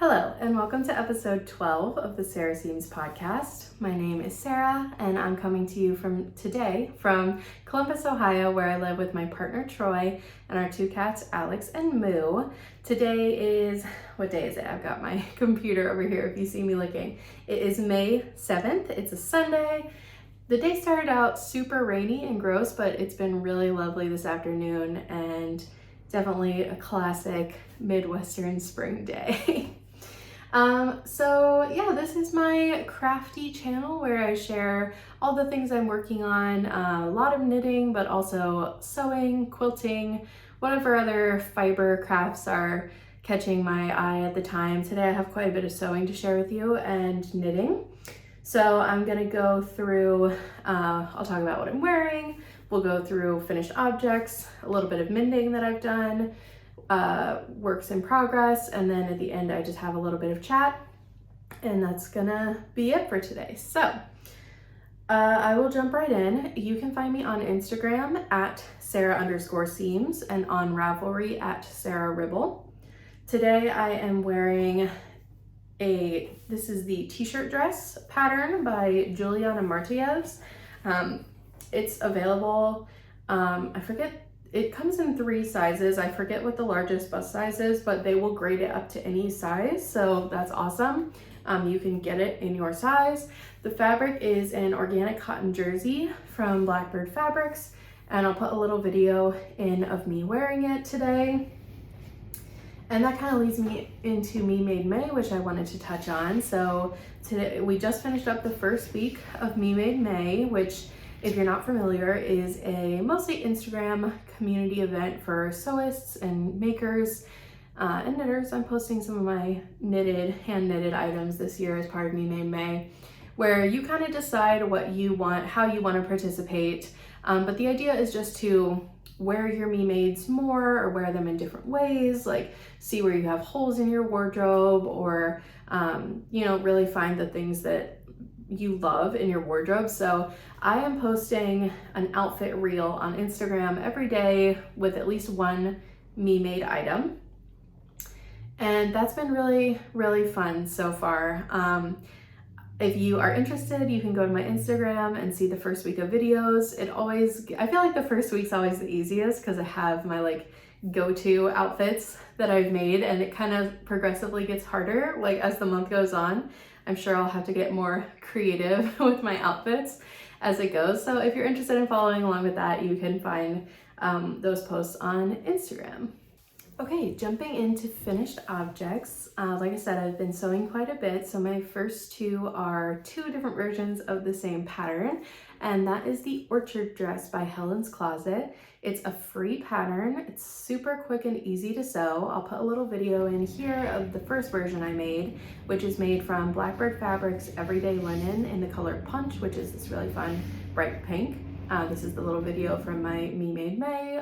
Hello, and welcome to episode 12 of the Sarah Seams podcast. My name is Sarah, and I'm coming to you today from Columbus, Ohio, where I live with my partner Troy and our two cats, Alex and Moo. Today is, what day is it? I've got my computer over here if you see me looking. It is May 7th. It's a Sunday. The day started out super rainy and gross, but it's been really lovely this afternoon and definitely a classic Midwestern spring day. This is my crafty channel where I share all the things I'm working on, a lot of knitting, but also sewing, quilting, whatever other fiber crafts are catching my eye at the time. Today I have quite a bit of sewing to share with you and knitting. So I'm gonna go through, I'll talk about what I'm wearing, we'll go through finished objects, a little bit of mending that I've done, works in progress, and then at the end I just have a little bit of chat, and that's gonna be it for today. So I will jump right in. You can find me on Instagram at Sarah_Seams and on Ravelry at Sarah Ribble. Today I am wearing this is the t-shirt dress pattern by Juliana Martievs. It's available, I forget, it comes in 3 sizes. I forget what the largest bust size is, but they will grade it up to any size, so that's awesome. You can get it in your size. The fabric is an organic cotton jersey from Blackbird Fabrics, and I'll put a little video in of me wearing it today. And that kind of leads me into Me Made May, which I wanted to touch on. So today we just finished up the first week of Me Made May, which, if you're not familiar, is a mostly Instagram community event for sewists and makers and knitters. I'm posting some of my hand knitted items this year as part of Me Made May, where you kind of decide what you want, how you want to participate. But the idea is just to wear your Me Mades more, or wear them in different ways, like see where you have holes in your wardrobe, or really find the things that you love in your wardrobe. So I am posting an outfit reel on Instagram every day with at least one Me Made item, and that's been really, really fun so far. If you are interested, you can go to my Instagram and see the first week of videos. I feel like the first week's always the easiest because I have my go-to outfits that I've made, and it kind of progressively gets harder as the month goes on. I'm sure I'll have to get more creative with my outfits as it goes. So if you're interested in following along with that, you can find those posts on Instagram. Okay, jumping into finished objects. Like I said, I've been sewing quite a bit. So my first 2 are 2 different versions of the same pattern, and that is the Orchard Dress by Helen's Closet. It's a free pattern. It's super quick and easy to sew. I'll put a little video in here of the first version I made, which is made from Blackbird Fabrics Everyday Linen in the color Punch, which is this really fun bright pink. This is the little video from my Me Made May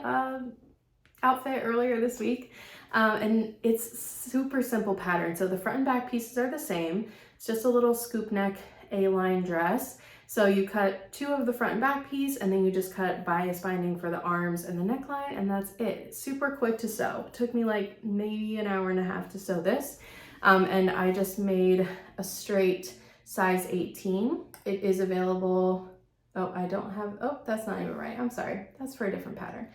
outfit earlier this week, and it's super simple pattern. So the front and back pieces are the same. It's just a little scoop neck A-line dress. So you cut 2 of the front and back piece, and then you just cut bias binding for the arms and the neckline, and that's it. Super quick to sew. It took me maybe an hour and a half to sew this, and I just made a straight size 18. It is available. That's not even right. I'm sorry. That's for a different pattern.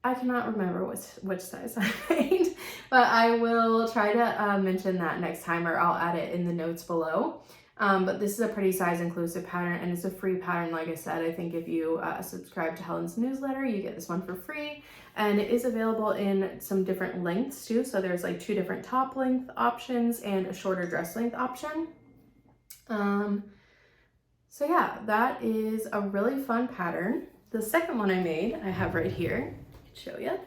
I cannot remember which size I made, but I will try to mention that next time, or I'll add it in the notes below. But this is a pretty size inclusive pattern, and it's a free pattern. Like I said, I think if you subscribe to Helen's newsletter, you get this one for free, and it is available in some different lengths too. So there's 2 different top length options and a shorter dress length option. So yeah, that is a really fun pattern. The second one I made, I have right here. Show you.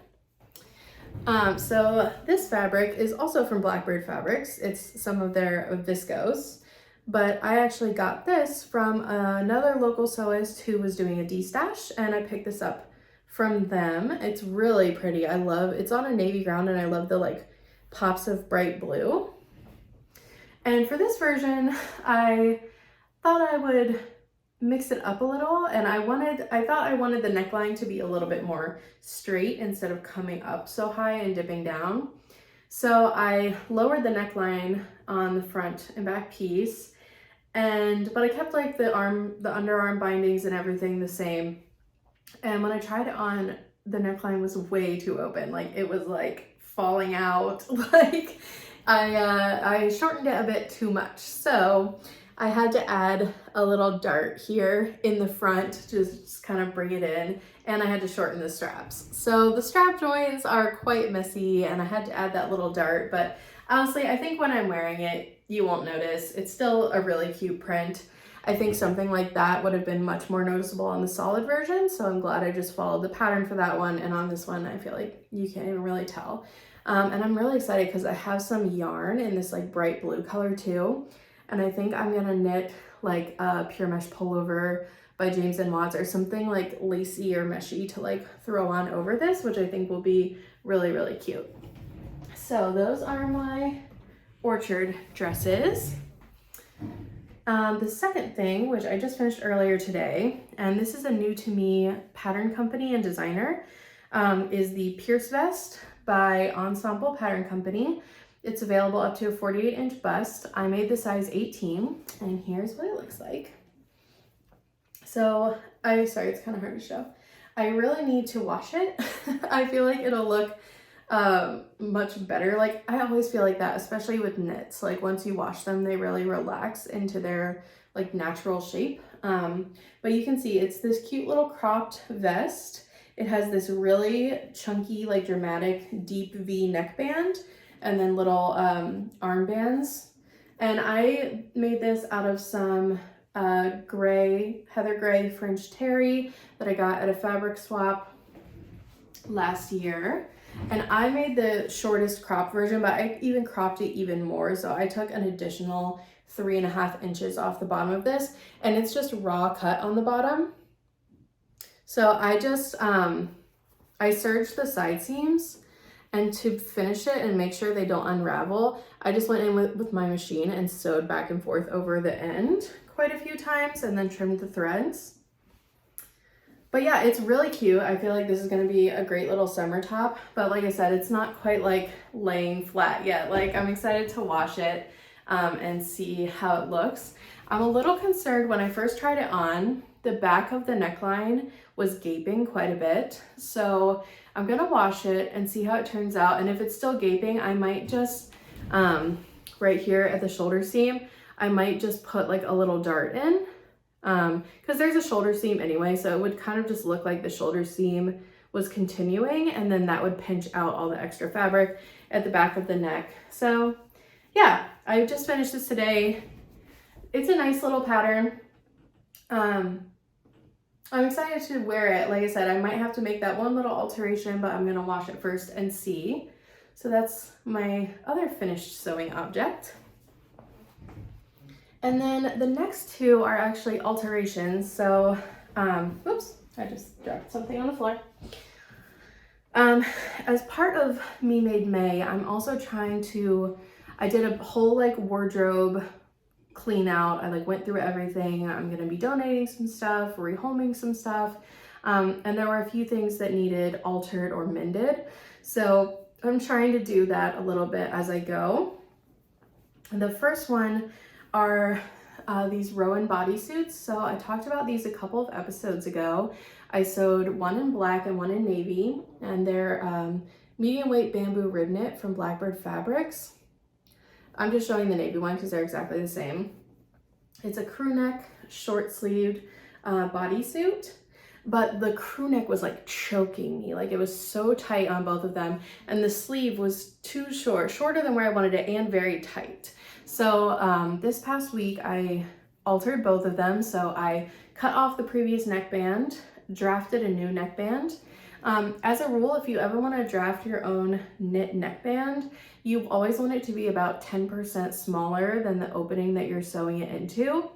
So this fabric is also from Blackbird Fabrics. It's some of their viscose, but I actually got this from another local sewist who was doing a D-stash, and I picked this up from them. It's really pretty. It's on a navy ground, and I love the pops of bright blue. And for this version, I thought I would mix it up a little, and I thought I wanted the neckline to be a little bit more straight instead of coming up so high and dipping down. So I lowered the neckline on the front and back piece, but I kept like the underarm bindings and everything the same. And when I tried it on, the neckline was way too open. Like it was like falling out. Like I shortened it a bit too much. So I had to add a little dart here in the front to just kind of bring it in, and I had to shorten the straps. So the strap joins are quite messy, and I had to add that little dart, but honestly, I think when I'm wearing it, you won't notice. It's still a really cute print. I think something like that would have been much more noticeable on the solid version, so I'm glad I just followed the pattern for that one, and on this one, I feel like you can't even really tell. And I'm really excited because I have some yarn in this like bright blue color too. And I think I'm gonna knit like a pure mesh pullover by James and Watts or something like lacy or meshy to like throw on over this, which I think will be really, really cute. So those are my orchard dresses. The second thing, which I just finished earlier today, and this is a new to me pattern company and designer, is the Pierce Vest by Ensemble Pattern Company. It's available up to a 48-inch bust. I made the size 18, and here's what it looks like. So, sorry, it's kind of hard to show. I really need to wash it. I feel like it'll look much better. Like, I always feel like that, especially with knits. Like, once you wash them, they really relax into their, like, natural shape. But you can see it's this cute little cropped vest. It has this really chunky, like, dramatic, deep V neckband, and then little armbands. And I made this out of some heather gray French terry that I got at a fabric swap last year. And I made the shortest crop version, but I even cropped it even more. So I took an additional 3.5 inches off the bottom of this, and it's just raw cut on the bottom. So I just, I serged the side seams, and to finish it and make sure they don't unravel, I just went in with my machine and sewed back and forth over the end quite a few times and then trimmed the threads. But yeah, it's really cute. I feel like this is gonna be a great little summer top, but like I said, it's not quite like laying flat yet. Like I'm excited to wash it and see how it looks. I'm a little concerned when I first tried it on, the back of the neckline was gaping quite a bit. So I'm gonna wash it and see how it turns out. And if it's still gaping, I might just, right here at the shoulder seam, I might just put like a little dart in, because there's a shoulder seam anyway. So it would kind of just look like the shoulder seam was continuing, and then that would pinch out all the extra fabric at the back of the neck. So yeah, I just finished this today. It's a nice little pattern. I'm excited to wear it. Like I said, I might have to make that one little alteration, but I'm gonna wash it first and see. So that's my other finished sewing object. And then the next two are actually alterations. So, oops, I just dropped something on the floor. As part of Me Made May, I'm also trying to, I did a whole like wardrobe clean out. I like went through everything. I'm gonna be donating some stuff, rehoming some stuff, and there were a few things that needed altered or mended. So I'm trying to do that a little bit as I go. The first one are these Rowan bodysuits. So I talked about these a couple of episodes ago. I sewed one in black and one in navy, and they're medium weight bamboo rib knit from Blackbird Fabrics. I'm just showing the navy one because they're exactly the same. It's a crew neck, short sleeved bodysuit, but the crew neck was like choking me. Like it was so tight on both of them, and the sleeve was too short, shorter than where I wanted it, and very tight. So this past week I altered both of them. So I cut off the previous neckband, drafted a new neckband. As a rule, if you ever want to draft your own knit neckband, you always want it to be about 10% smaller than the opening that you're sewing it into,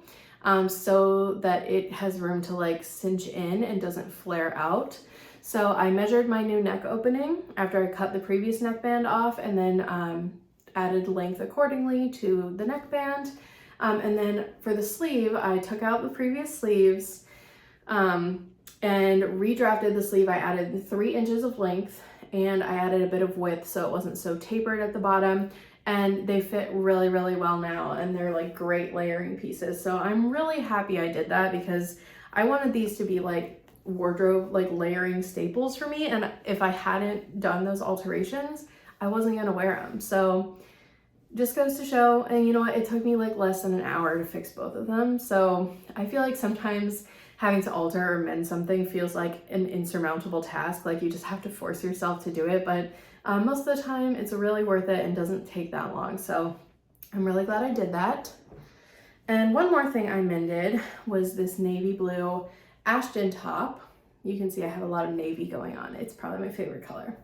so that it has room to like cinch in and doesn't flare out. So I measured my new neck opening after I cut the previous neckband off, and then added length accordingly to the neckband. And then for the sleeve, I took out the previous sleeves, and redrafted the sleeve. I added 3 inches of length and I added a bit of width so it wasn't so tapered at the bottom, and they fit really, really well now, and they're like great layering pieces. So I'm really happy I did that because I wanted these to be like wardrobe, like layering staples for me, and if I hadn't done those alterations, I wasn't gonna wear them. So just goes to show, and you know what, it took me like less than an hour to fix both of them. So I feel like sometimes having to alter or mend something feels like an insurmountable task, like you just have to force yourself to do it, but most of the time it's really worth it and doesn't take that long. So I'm really glad I did that. And one more thing I mended was this navy blue Ashton top. You can see I have a lot of navy going on. It's probably my favorite color.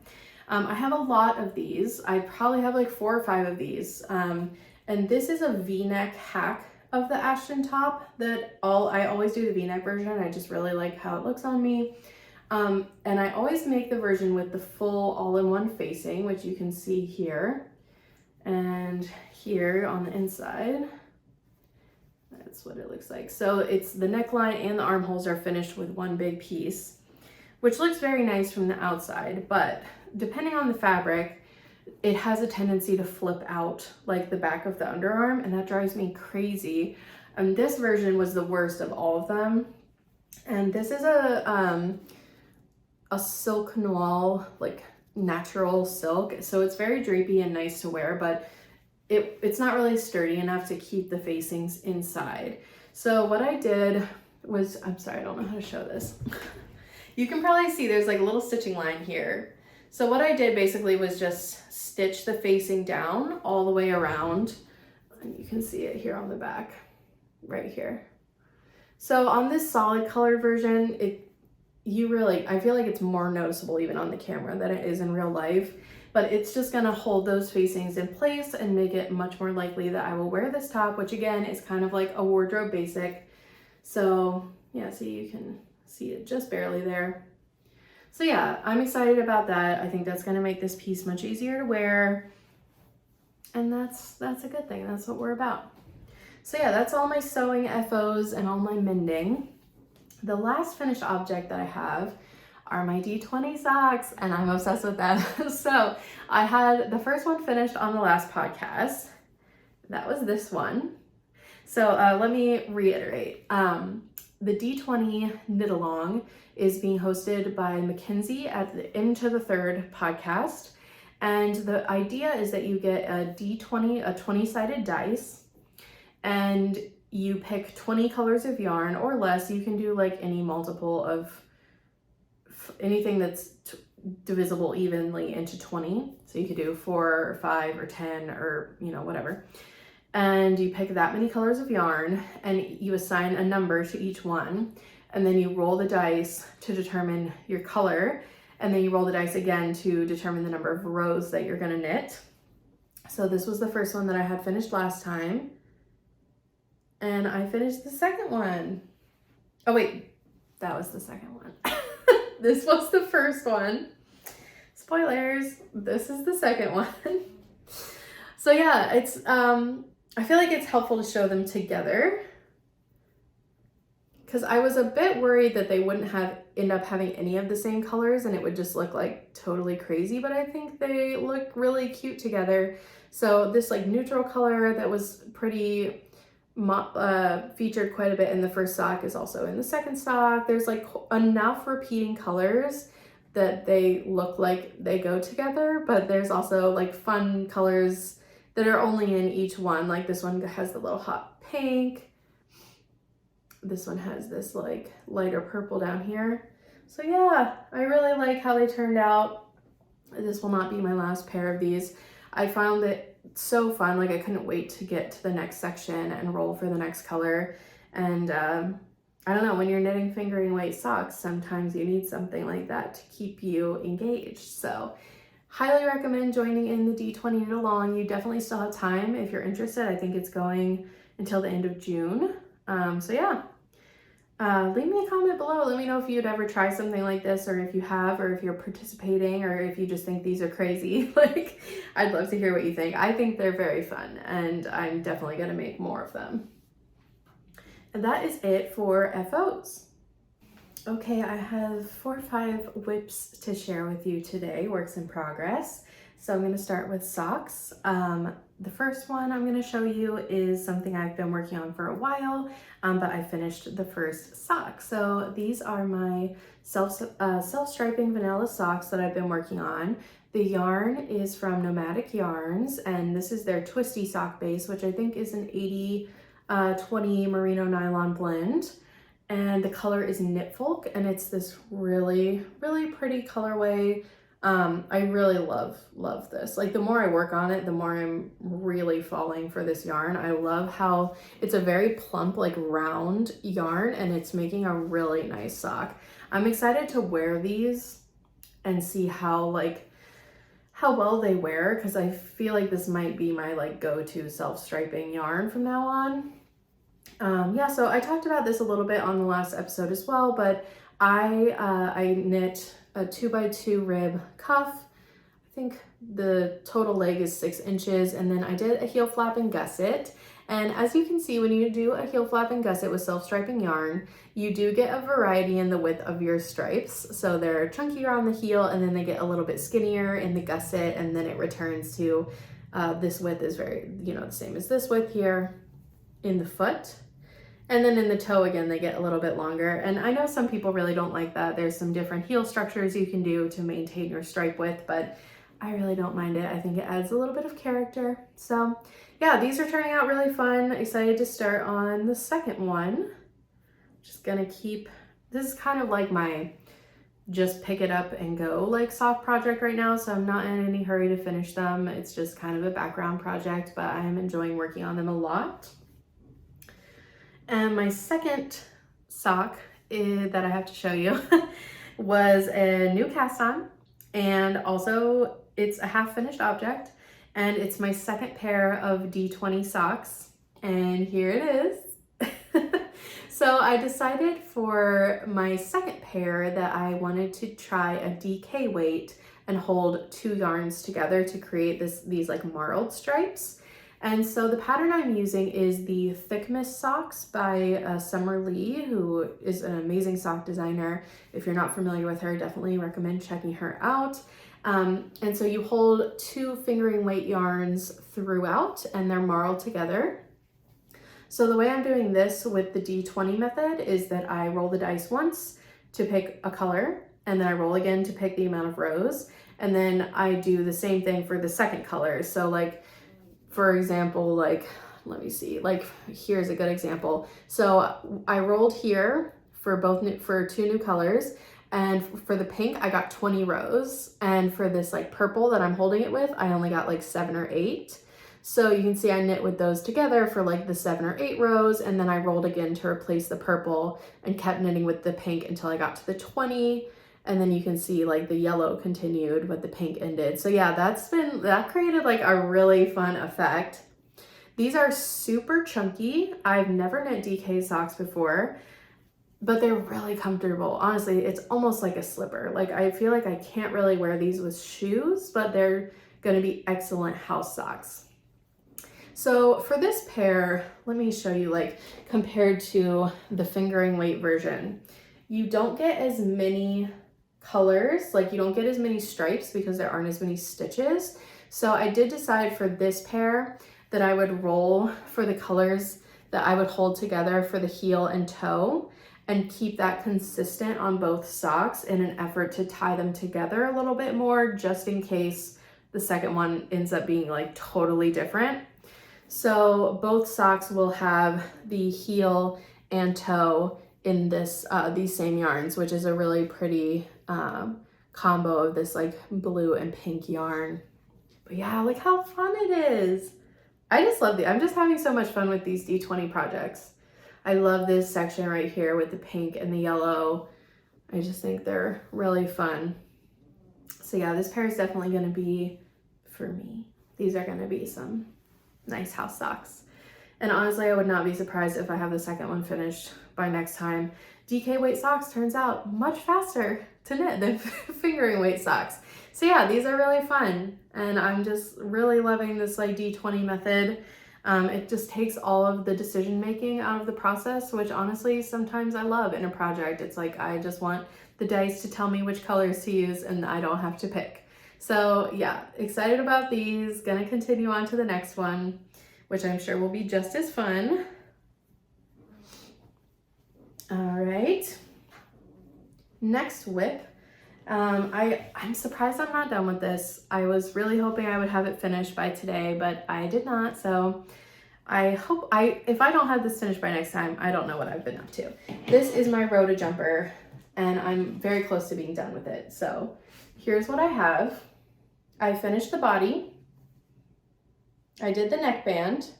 I have a lot of these. I probably have like 4 or 5 of these. And this is a V-neck hack of the Ashton top that I always do the V-neck version. I just really like how it looks on me. And I always make the version with the full all-in-one facing, which you can see here and here on the inside. That's what it looks like. So it's the neckline and the armholes are finished with one big piece, which looks very nice from the outside, but depending on the fabric, it has a tendency to flip out like the back of the underarm, and that drives me crazy. And this version was the worst of all of them. And this is a silk noir, like natural silk. So it's very drapey and nice to wear, but it's not really sturdy enough to keep the facings inside. So what I did was, I'm sorry, I don't know how to show this. You can probably see there's like a little stitching line here. So what I did basically was just stitch the facing down all the way around. And you can see it here on the back, right here. So on this solid color version, I feel like it's more noticeable even on the camera than it is in real life, but it's just gonna hold those facings in place and make it much more likely that I will wear this top, which again is kind of like a wardrobe basic. So yeah, so you can see it just barely there. So yeah, I'm excited about that. I think that's gonna make this piece much easier to wear, and that's a good thing. That's what we're about. So yeah, that's all my sewing FOs and all my mending. The last finished object that I have are my D20 socks, and I'm obsessed with them. So I had the first one finished on the last podcast. That was this one. So let me reiterate. The D20 Knit Along is being hosted by Mackenzie at the Into the Third podcast. And the idea is that you get a D20, a 20-sided dice, and you pick 20 colors of yarn or less. You can do like any multiple of anything that's divisible evenly into 20. So you could do 4 or 5 or 10 or, you know, whatever. And you pick that many colors of yarn and you assign a number to each one. And then you roll the dice to determine your color. And then you roll the dice again to determine the number of rows that you're gonna knit. So this was the first one that I had finished last time. And I finished the second one. Oh wait, that was the second one. This was the first one. Spoilers, this is the second one. So yeah, it's, I feel like it's helpful to show them together, because I was a bit worried that they wouldn't end up having any of the same colors and it would just look like totally crazy, but I think they look really cute together. So this like neutral color that was pretty featured quite a bit in the first sock is also in the second sock. There's like enough repeating colors that they look like they go together, but there's also like fun colors that are only in each one. Like this one has the little hot pink. This one has this like lighter purple down here. So yeah, I really like how they turned out. This will not be my last pair of these. I found it so fun. Like I couldn't wait to get to the next section and roll for the next color. And I don't know, when you're knitting fingering weight socks, sometimes you need something like that to keep you engaged. So highly recommend joining in the D20 Knit Along. You definitely still have time if you're interested. I think it's going until the end of June. So yeah, leave me a comment below. Let me know if you'd ever try something like this, or if you have, or if you're participating, or if you just think these are crazy. Like, I'd love to hear what you think. I think they're very fun, and I'm definitely gonna make more of them. And that is it for FOs. Okay, I have 4 or 5 whips to share with you today, works in progress. So I'm going to start with socks. The first one I'm going to show you is something I've been working on for a while, but I finished the first sock. So these are my self-striping vanilla socks that I've been working on. The yarn is from Nomadic Yarns, and this is their twisty sock base, which I think is an 80-20 merino nylon blend. And the color is Knit Folk, and it's this really, really pretty colorway. I really love this. Like, the more I work on it, the more I'm really falling for this yarn. I love how it's a very plump, like round yarn, and it's making a really nice sock. I'm excited to wear these and see how well they wear, because I feel like this might be my like go-to self-striping yarn from now on. Yeah, so I talked about this a little bit on the last episode as well, but I knit a 2x2 rib cuff. I think the total leg is 6 inches, and then I did a heel flap and gusset. And as you can see, when you do a heel flap and gusset with self-striping yarn, you do get a variety in the width of your stripes. So they're chunkier on the heel, and then they get a little bit skinnier in the gusset, and then it returns to this width is very, the same as this width here in the foot. And then in the toe, again, they get a little bit longer. And I know some people really don't like that. There's some different heel structures you can do to maintain your stripe width, but I really don't mind it. I think it adds a little bit of character. So yeah, these are turning out really fun. Excited to start on the second one. Just gonna keep, this is kind of like my just pick it up and go like sock project right now. So I'm not in any hurry to finish them. It's just kind of a background project, but I am enjoying working on them a lot. And my second sock that I have to show you was a new cast on, and also it's a half finished object, and it's my second pair of D20 socks, and here it is. So I decided for my second pair that I wanted to try a DK weight and hold 2 yarns together to create these like marled stripes. And so the pattern I'm using is the Thickness Socks by Summer Lee, who is an amazing sock designer. If you're not familiar with her, definitely recommend checking her out. And so you hold 2 fingering weight yarns throughout, and they're marled together. So the way I'm doing this with the D20 method is that I roll the dice once to pick a color, and then I roll again to pick the amount of rows. And then I do the same thing for the second color. So like, for example, like, let me see, like here's a good example. So I rolled here for 2 new colors, and for the pink, I got 20 rows. And for this like purple that I'm holding it with, I only got like 7 or 8. So you can see I knit with those together for like the 7 or 8 rows, and then I rolled again to replace the purple and kept knitting with the pink until I got to the 20. And then you can see like the yellow continued, but the pink ended. So yeah, that created like a really fun effect. These are super chunky. I've never knit DK socks before, but they're really comfortable. Honestly, it's almost like a slipper. Like, I feel like I can't really wear these with shoes, but they're gonna be excellent house socks. So for this pair, let me show you, like, compared to the fingering weight version, you don't get as many colors, like you don't get as many stripes because there aren't as many stitches. So I did decide for this pair that I would roll for the colors that I would hold together for the heel and toe, and keep that consistent on both socks in an effort to tie them together a little bit more, just in case the second one ends up being like totally different. So both socks will have the heel and toe in this these same yarns, which is a really pretty combo of this like blue and pink yarn. But yeah, look how fun it is. I just love I'm just having so much fun with these D20 projects. I love this section right here with the pink and the yellow. I just think they're really fun. So yeah, this pair is definitely gonna be for me. These are gonna be some nice house socks. And honestly, I would not be surprised if I have the second one finished by next time. DK weight socks turns out much faster to knit than fingering weight socks. So yeah, these are really fun. And I'm just really loving this like D20 method. It just takes all of the decision making out of the process, which honestly sometimes I love in a project. It's like I just want the dice to tell me which colors to use and I don't have to pick. So yeah, excited about these. Gonna continue on to the next one, which I'm sure will be just as fun. All right, next whip. I'm surprised I'm not done with this. I was really hoping I would have it finished by today, but I did not. So I hope if I don't have this finished by next time, I don't know what I've been up to. This is my Rhoda jumper and I'm very close to being done with it. So here's what I have. I finished the body. I did the neckband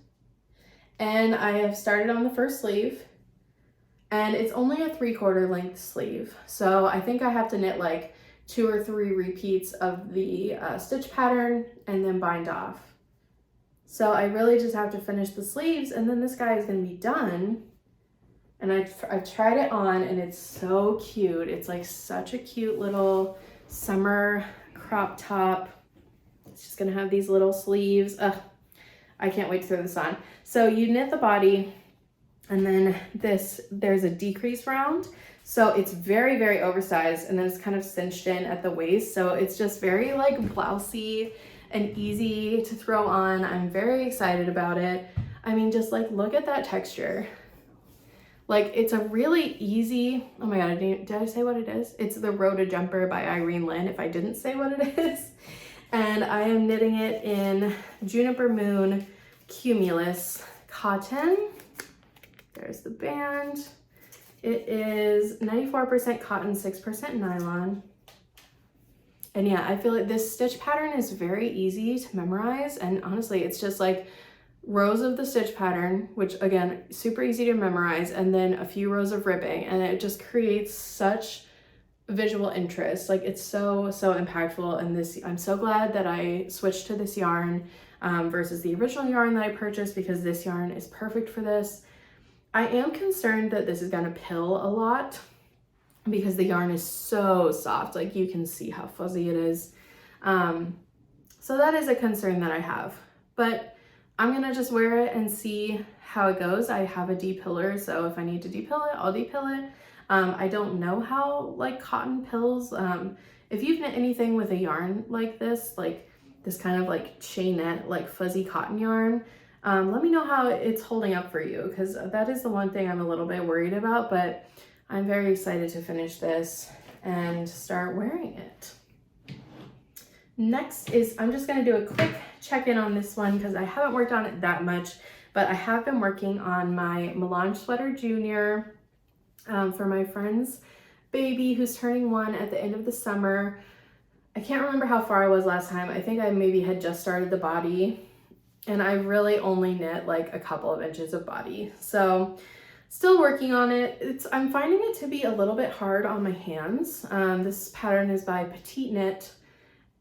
and I have started on the first sleeve. And it's only a 3/4 length sleeve. So I think I have to knit like 2 or 3 repeats of the stitch pattern and then bind off. So I really just have to finish the sleeves and then this guy is gonna be done. And I've tried it on and it's so cute. It's like such a cute little summer crop top. It's just gonna have these little sleeves. Ugh, I can't wait to throw this on. So you knit the body, and then there's a decrease round. So it's very, very oversized and then it's kind of cinched in at the waist. So it's just very like blousey and easy to throw on. I'm very excited about it. I mean, just like look at that texture. Like it's a really easy, oh my God, did I say what it is? It's the Rhoda Jumper by Irene Lynn, if I didn't say what it is. And I am knitting it in Juniper Moon Cumulus cotton. There's the band. It is 94% cotton, 6% nylon. And yeah, I feel like this stitch pattern is very easy to memorize. And honestly, it's just like rows of the stitch pattern, which again, super easy to memorize, and then a few rows of ribbing. And it just creates such visual interest. Like it's so impactful. And this, I'm so glad that I switched to this yarn versus the original yarn that I purchased, because this yarn is perfect for this. I am concerned that this is gonna pill a lot because the yarn is so soft. Like you can see how fuzzy it is. So that is a concern that I have, but I'm gonna just wear it and see how it goes. I have a depiller, so if I need to depill it, I'll depill it. I don't know how like cotton pills. If you've knit anything with a yarn like this kind of like chainette, like fuzzy cotton yarn, let me know how it's holding up for you, because that is the one thing I'm a little bit worried about, but I'm very excited to finish this and start wearing it. Next is, I'm just gonna do a quick check-in on this one because I haven't worked on it that much, but I have been working on my Melange Sweater Junior for my friend's baby who's turning 1 at the end of the summer. I can't remember how far I was last time. I think I maybe had just started the body, and I really only knit like a couple of inches of body. So still working on it. I'm finding it to be a little bit hard on my hands. This pattern is by Petite Knit,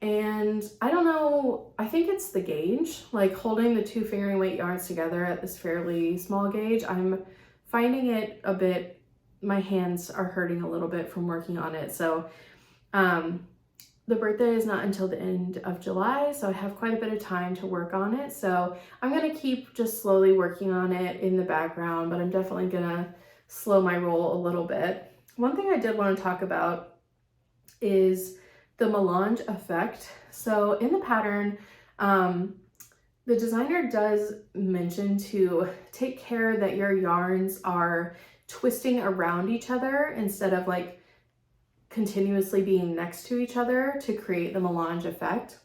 and I don't know, I think it's the gauge, like holding the 2 fingering weight yarns together at this fairly small gauge. I'm finding it a bit, my hands are hurting a little bit from working on it. So the birthday is not until the end of July, so I have quite a bit of time to work on it. So I'm gonna keep just slowly working on it in the background, but I'm definitely gonna slow my roll a little bit. One thing I did want to talk about is the melange effect. So in the pattern, the designer does mention to take care that your yarns are twisting around each other instead of like continuously being next to each other to create the melange effect,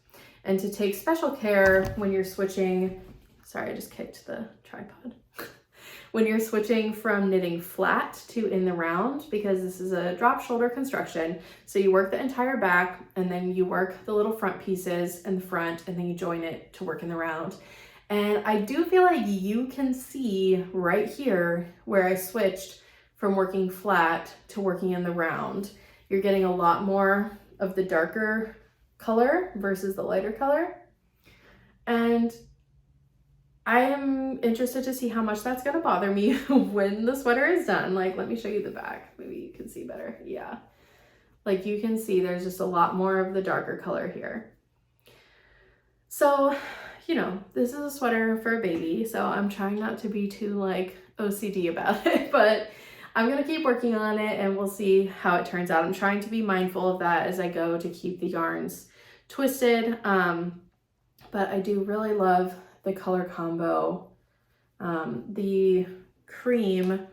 and to take special care when you're switching, sorry, I just kicked the tripod, when you're switching from knitting flat to in the round, because this is a drop shoulder construction. So you work the entire back and then you work the little front pieces in the front and then you join it to work in the round. And I do feel like you can see right here where I switched from working flat to working in the round. You're getting a lot more of the darker color versus the lighter color. And I am interested to see how much that's gonna bother me when the sweater is done. Like, let me show you the back. Maybe you can see better. Yeah. Like you can see there's just a lot more of the darker color here. So you know, this is a sweater for a baby, so I'm trying not to be too like OCD about it, but I'm gonna keep working on it and we'll see how it turns out. I'm trying to be mindful of that as I go to keep the yarns twisted, but I do really love the color combo. The cream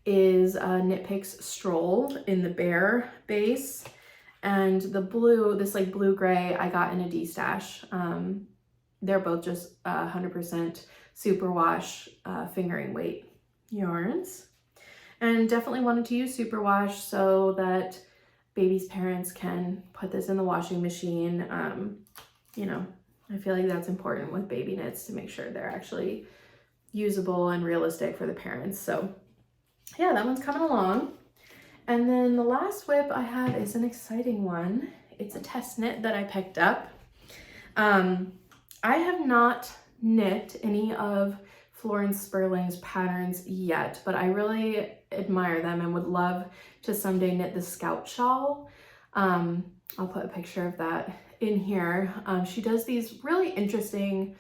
is Knit Picks Stroll in the Bear base, and the blue, this like blue gray, I got in a D-stash. They're both just 100% superwash fingering weight yarns, and definitely wanted to use superwash so that baby's parents can put this in the washing machine. You know, I feel like that's important with baby knits, to make sure they're actually usable and realistic for the parents. So yeah, that one's coming along. And then the last WIP I have is an exciting one. It's a test knit that I picked up. I have not knit any of Florence Sperling's patterns yet, but I really admire them and would love to someday knit the Scout shawl. I'll put a picture of that in here. She does these really interesting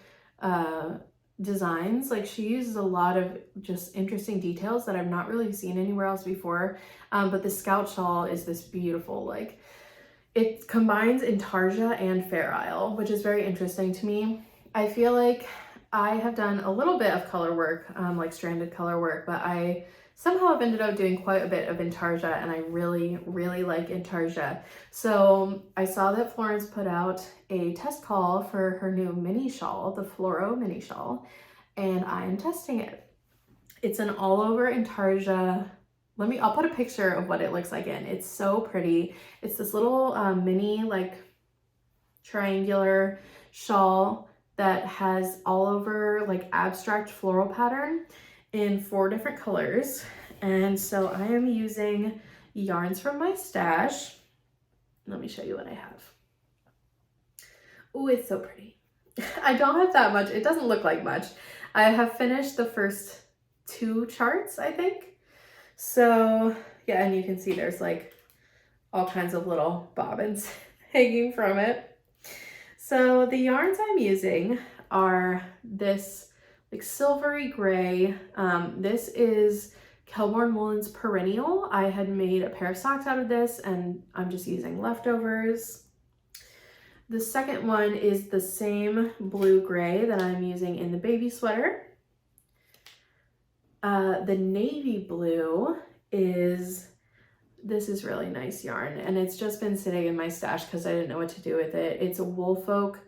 designs. Like, she uses a lot of just interesting details that I've not really seen anywhere else before. But the Scout shawl is this beautiful, like, it combines intarsia and Fair Isle, which is very interesting to me. I feel like I have done a little bit of color work, like stranded color work, but I somehow have ended up doing quite a bit of intarsia, and I really, really like intarsia. So I saw that Florence put out a test call for her new mini shawl, the Floro mini shawl, and I am testing it. It's an all over intarsia. I'll put a picture of what it looks like in. It's so pretty. It's this little mini like triangular shawl that has all over like abstract floral pattern in 4 different colors. And so I am using yarns from my stash. Let me show you what I have. Oh, it's so pretty. I don't have that much. It doesn't look like much. I have finished the first 2 charts, I think. So yeah, and you can see there's like all kinds of little bobbins hanging from it. So the yarns I'm using are this like silvery gray. This is Kelborn Woolen's Perennial. I had made a pair of socks out of this, and I'm just using leftovers. The second one is the same blue gray that I'm using in the baby sweater. The navy blue this is really nice yarn, and it's just been sitting in my stash because I didn't know what to do with it. It's a Woolfolk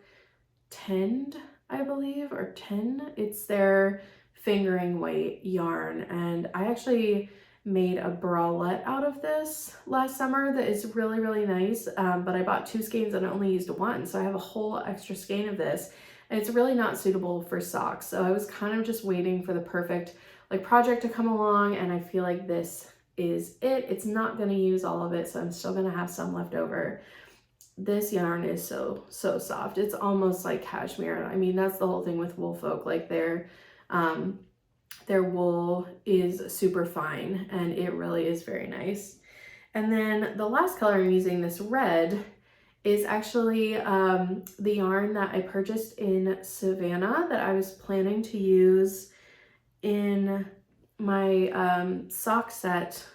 Tend, I believe, or 10. It's their fingering weight yarn, and I actually made a bralette out of this last summer that is really, really nice, but I bought 2 skeins and I only used 1, so I have a whole extra skein of this, and it's really not suitable for socks. So I was kind of just waiting for the perfect like project to come along, and I feel like this is it. It's not going to use all of it, so I'm still going to have some left over. This yarn is so soft. It's almost like cashmere. I mean, that's the whole thing with Woolfolk. Like their wool is super fine, and it really is very nice. And then the last color I'm using, this red, is actually the yarn that I purchased in Savannah that I was planning to use in my sock set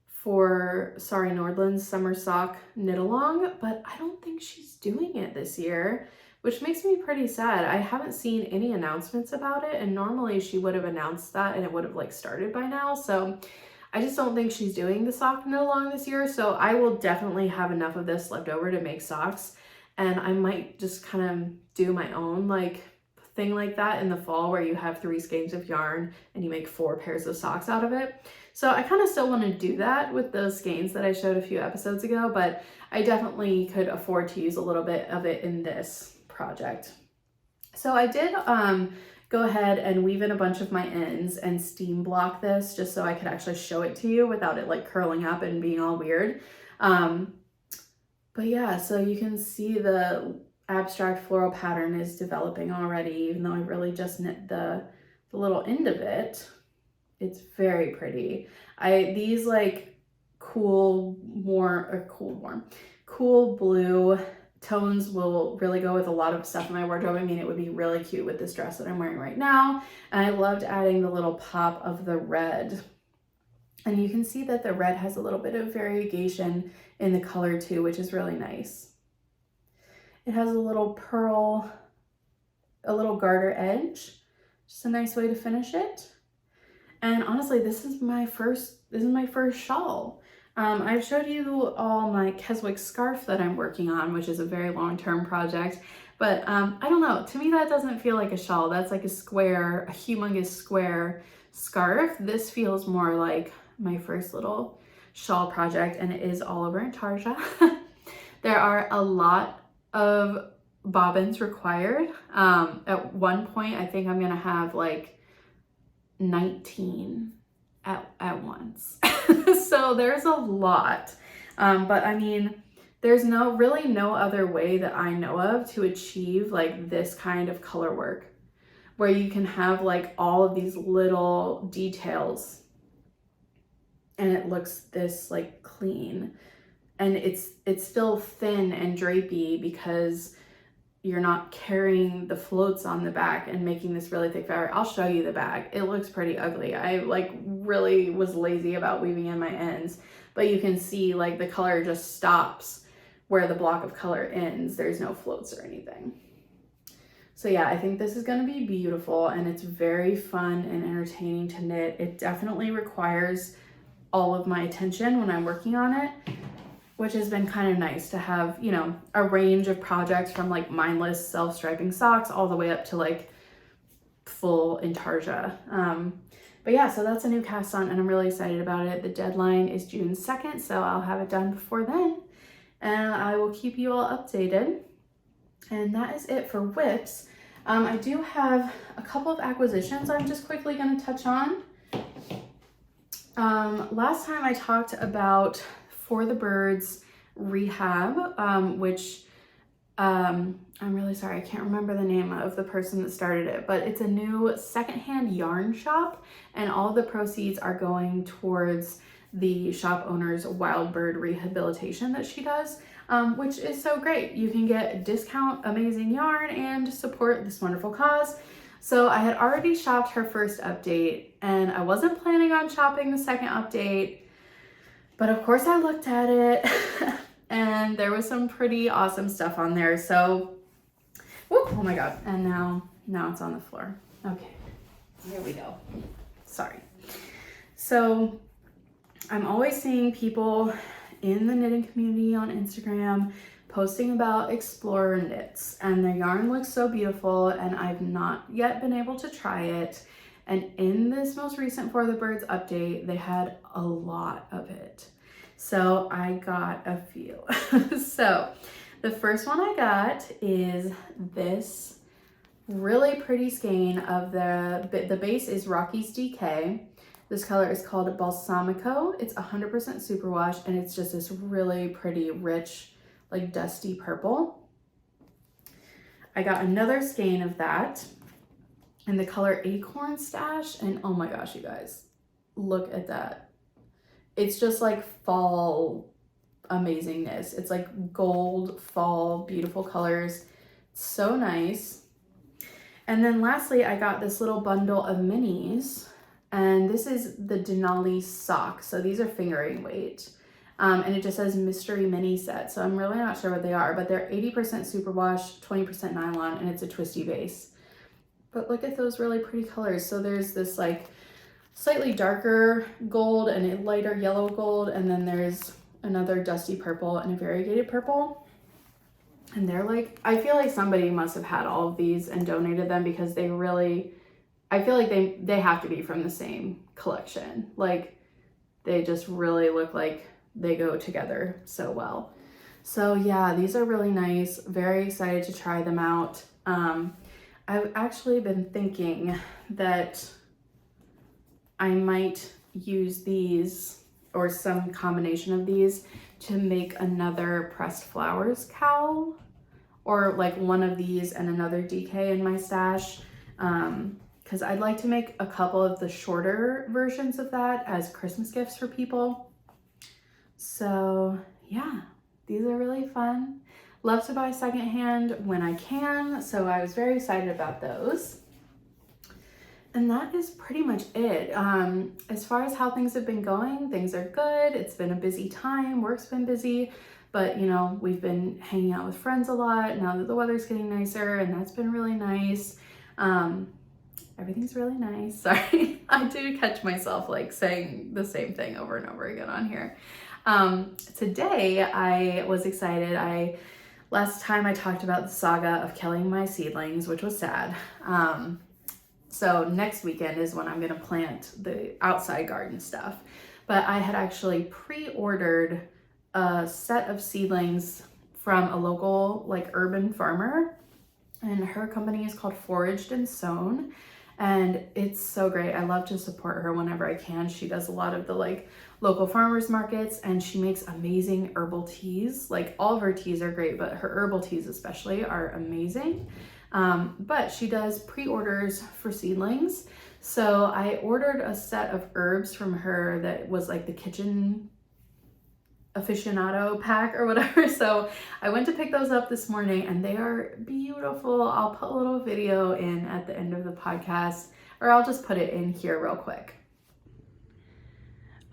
for Sari Nordland's summer sock knit along, but I don't think she's doing it this year, which makes me pretty sad. I haven't seen any announcements about it, and normally she would have announced that and it would have like started by now. So I just don't think she's doing the sock knit along this year. So I will definitely have enough of this left over to make socks, and I might just kind of do my own like thing like that in the fall, where you have 3 skeins of yarn and you make 4 pairs of socks out of it. So I kind of still want to do that with those skeins that I showed a few episodes ago, but I definitely could afford to use a little bit of it in this project. So I did go ahead and weave in a bunch of my ends and steam block this just so I could actually show it to you without it like curling up and being all weird. But yeah, so you can see the abstract floral pattern is developing already, even though I really just knit the little end of it. It's very pretty. These like cool blue tones will really go with a lot of stuff in my wardrobe. I mean, it would be really cute with this dress that I'm wearing right now. And I loved adding the little pop of the red. And you can see that the red has a little bit of variegation in the color too, which is really nice. It has a little pearl, a little garter edge. Just a nice way to finish it. And honestly, this is my first shawl. I've showed you all my Keswick scarf that I'm working on, which is a very long-term project. But I don't know, to me that doesn't feel like a shawl. That's like a humongous square scarf. This feels more like my first little shawl project, and it is all over in Tarja. There are a lot of bobbins required. At one point, I think I'm gonna have like 19 at once. So there's a lot. But I mean, there's really no other way that I know of to achieve like this kind of color work, where you can have like all of these little details and it looks this like clean, and it's still thin and drapey because you're not carrying the floats on the back and making this really thick fabric. I'll show you the back. It looks pretty ugly. I like really was lazy about weaving in my ends, but you can see like the color just stops where the block of color ends. There's no floats or anything. So yeah, I think this is gonna be beautiful, and it's very fun and entertaining to knit. It definitely requires all of my attention when I'm working on it, which has been kind of nice to have, you know, a range of projects from like mindless self-striping socks all the way up to like full intarsia. But yeah, so that's a new cast on and I'm really excited about it. The deadline is June 2nd, so I'll have it done before then, and I will keep you all updated. And that is it for whips. I do have a couple of acquisitions I'm just quickly going to touch on. Last time I talked about For the Birds Rehab, which I'm really sorry, I can't remember the name of the person that started it, but it's a new secondhand yarn shop, and all the proceeds are going towards the shop owner's wild bird rehabilitation that she does, which is so great. You can get discount amazing yarn and support this wonderful cause. So I had already shopped her first update, and I wasn't planning on shopping the second update, but of course I looked at it and there was some pretty awesome stuff on there. So, whoop, oh my God. And now it's on the floor. Okay, here we go. Sorry. So I'm always seeing people in the knitting community on Instagram posting about Explorer knits, and their yarn looks so beautiful, and I've not yet been able to try it. And in this most recent For the Birds update, they had a lot of it. So I got a few. So the first one I got is this really pretty skein of the base is Rocky's DK. This color is called Balsamico. It's 100% superwash, and it's just this really pretty, rich, like dusty purple. I got another skein of that in the color Acorn Stash, and oh my gosh, you guys, look at that. It's just like fall amazingness. It's like gold fall, beautiful colors. So nice. And then lastly, I got this little bundle of minis, and this is the Denali Socks. So these are fingering weight. And it just says mystery mini set. So I'm really not sure what they are, but they're 80% superwash, 20% nylon, and it's a twisty base. But look at those really pretty colors. So there's this like slightly darker gold and a lighter yellow gold, and then there's another dusty purple and a variegated purple. And they're like, I feel like somebody must have had all of these and donated them, because they really, I feel like they have to be from the same collection. Like, they just really look like they go together so well. So yeah, these are really nice. Very excited to try them out. I've actually been thinking that I might use these, or some combination of these, to make another pressed flowers cowl, or like one of these and another DK in my stash, because I'd like to make a couple of the shorter versions of that as Christmas gifts for people. So yeah, these are really fun. love to buy secondhand when I can, so I was very excited about those. And that is pretty much it. As far as how things have been going, things are good. It's been a busy time, work's been busy, but you know, we've been hanging out with friends a lot now that the weather's getting nicer, and that's been really nice. Everything's really nice. Sorry, I do catch myself like saying the same thing over and over again on here. Today I was excited. Last time I talked about the saga of killing my seedlings, which was sad. So next weekend is when I'm gonna plant the outside garden stuff. But I had actually pre-ordered a set of seedlings from a local like urban farmer, and her company is called Foraged and Sown, and it's so great. I love to support her whenever I can. She does a lot of the like local farmers markets, and she makes amazing herbal teas. Like all of her teas are great, but her herbal teas especially are amazing. But she does pre-orders for seedlings. So I ordered a set of herbs from her that was like the kitchen aficionado pack or whatever. So I went to pick those up this morning, and they are beautiful. I'll put a little video in at the end of the podcast, or I'll just put it in here real quick.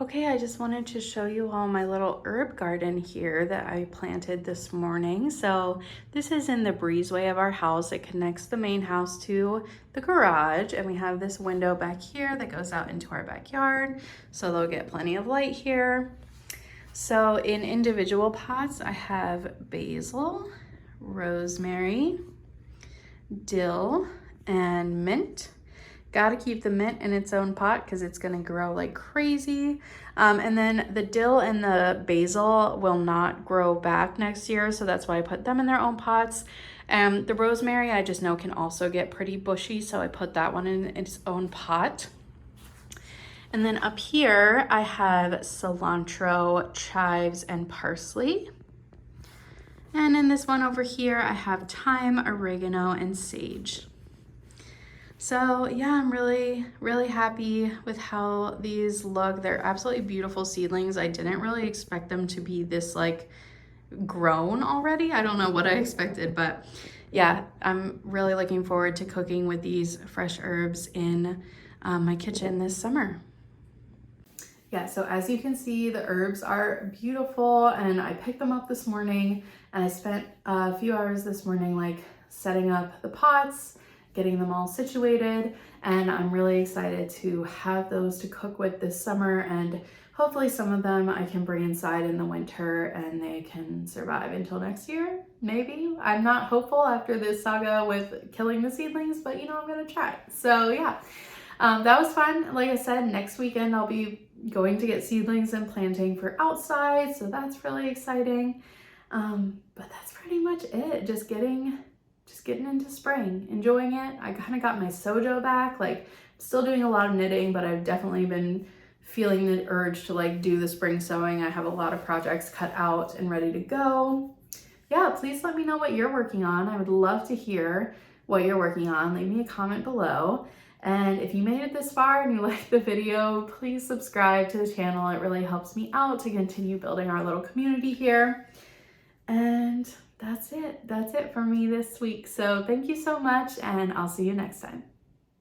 Okay, I just wanted to show you all my little herb garden here that I planted this morning. So this is in the breezeway of our house. It connects the main house to the garage, and we have this window back here that goes out into our backyard, so they'll get plenty of light here. So in individual pots, I have basil, rosemary, dill, and mint. Gotta keep the mint in its own pot because it's gonna grow like crazy. And then the dill and the basil will not grow back next year, so that's why I put them in their own pots. The rosemary I just know can also get pretty bushy, so I put that one in its own pot. And then up here I have cilantro, chives, and parsley. And in this one over here I have thyme, oregano, and sage. So yeah, I'm really, really happy with how these look. They're absolutely beautiful seedlings. I didn't really expect them to be this like grown already. I don't know what I expected, but yeah, I'm really looking forward to cooking with these fresh herbs in my kitchen this summer. Yeah, so as you can see, the herbs are beautiful, and I picked them up this morning, and I spent a few hours this morning like setting up the pots, getting them all situated, and I'm really excited to have those to cook with this summer, and hopefully some of them I can bring inside in the winter and they can survive until next year, maybe. I'm not hopeful after this saga with killing the seedlings, but you know, I'm gonna try. So yeah, that was fun. Like I said, next weekend I'll be going to get seedlings and planting for outside, so that's really exciting. But that's pretty much it. Just getting into spring, enjoying it. I kind of got my sojo back. Like, still doing a lot of knitting, but I've definitely been feeling the urge to like do the spring sewing. I have a lot of projects cut out and ready to go. Yeah, please let me know what you're working on. I would love to hear what you're working on. Leave me a comment below. And if you made it this far and you liked the video, please subscribe to the channel. It really helps me out to continue building our little community here. And that's it for me this week. So thank you so much, and I'll see you next time.